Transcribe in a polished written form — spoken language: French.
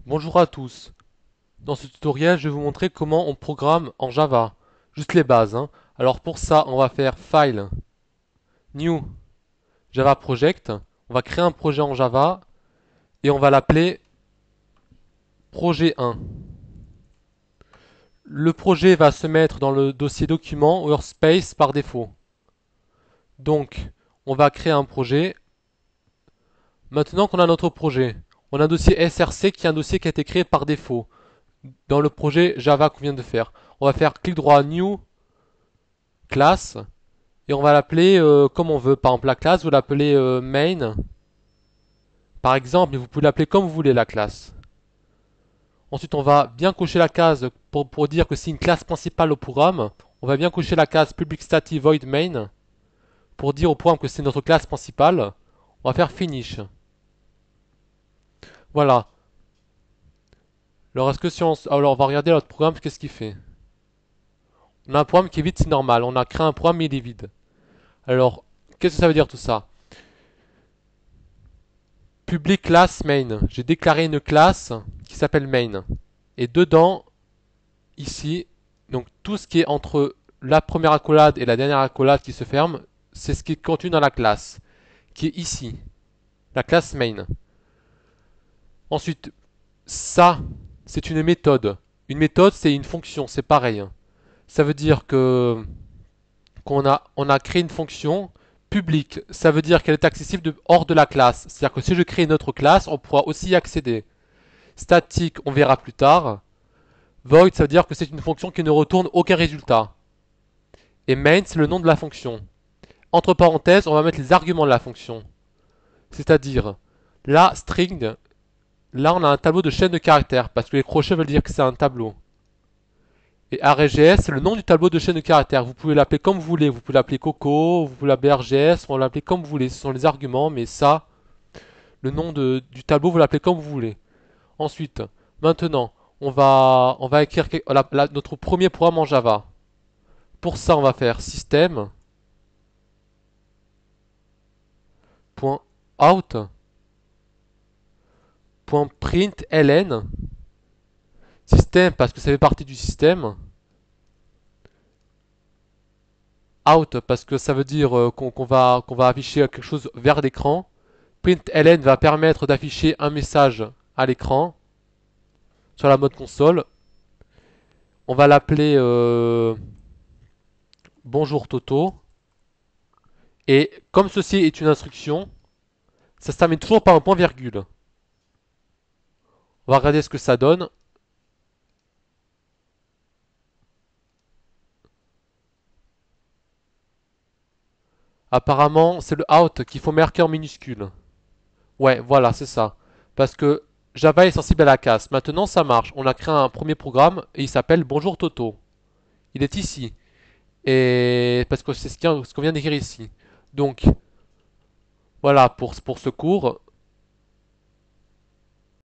Bonjour à tous. Dans ce tutoriel, je vais vous montrer comment on programme en Java. Juste les bases, hein. Alors pour ça, on va faire File, New, Java Project. On va créer un projet en Java et on va l'appeler Projet 1. Le projet va se mettre dans le dossier document Workspace par défaut. Donc, on va créer un projet. Maintenant qu'on a notre projet, on a un dossier src qui est un dossier qui a été créé par défaut dans le projet Java qu'on vient de faire. On va faire clic droit New, classe. Et on va l'appeler comme on veut. Par exemple, la classe, vous l'appelez main. Par exemple, mais vous pouvez l'appeler comme vous voulez, la classe. Ensuite, on va bien cocher la case pour dire que c'est une classe principale au programme. On va bien cocher la case public static void main pour dire au programme que c'est notre classe principale. On va faire finish. Voilà. Alors, est-ce que si on... Alors, on va regarder notre programme, qu'est-ce qu'il fait. On a un programme qui est vide, c'est normal. On a créé un programme, mais il est vide. Alors, qu'est-ce que ça veut dire tout ça? Public class main. J'ai déclaré une classe qui s'appelle main. Et dedans, ici, donc tout ce qui est entre la première accolade et la dernière accolade qui se ferme, c'est ce qui est contenu dans la classe, qui est ici, la classe main. Ensuite, ça, c'est une méthode. Une méthode, c'est une fonction, c'est pareil. Ça veut dire que on a créé une fonction publique. Ça veut dire qu'elle est accessible hors de la classe. C'est-à-dire que si je crée une autre classe, on pourra aussi y accéder. Statique, on verra plus tard. Void, ça veut dire que c'est une fonction qui ne retourne aucun résultat. Et main, c'est le nom de la fonction. Entre parenthèses, on va mettre les arguments de la fonction. C'est-à-dire, la string, là on a un tableau de chaîne de caractères, parce que les crochets veulent dire que c'est un tableau. Et args, c'est le nom du tableau de chaîne de caractères. Vous pouvez l'appeler comme vous voulez. Vous pouvez l'appeler Coco, vous pouvez l'appeler RGS, on l'appeler comme vous voulez. Ce sont les arguments, mais ça, le nom du tableau, vous l'appelez comme vous voulez. Ensuite, maintenant, on va écrire notre premier programme en Java. Pour ça, on va faire system.out.println. Système parce que ça fait partie du système. Out parce que ça veut dire qu'on va afficher quelque chose vers l'écran. Println va permettre d'afficher un message à l'écran sur la mode console. On va l'appeler bonjour Toto. Et comme ceci est une instruction, ça se termine toujours par un point virgule. On va regarder ce que ça donne. Apparemment, c'est le out qu'il faut marquer en minuscule. Ouais, voilà, c'est ça. Parce que Java est sensible à la casse. Maintenant, ça marche. On a créé un premier programme et il s'appelle Bonjour Toto. Il est ici. Et parce que c'est ce qu'on vient d'écrire ici. Donc, voilà pour ce cours.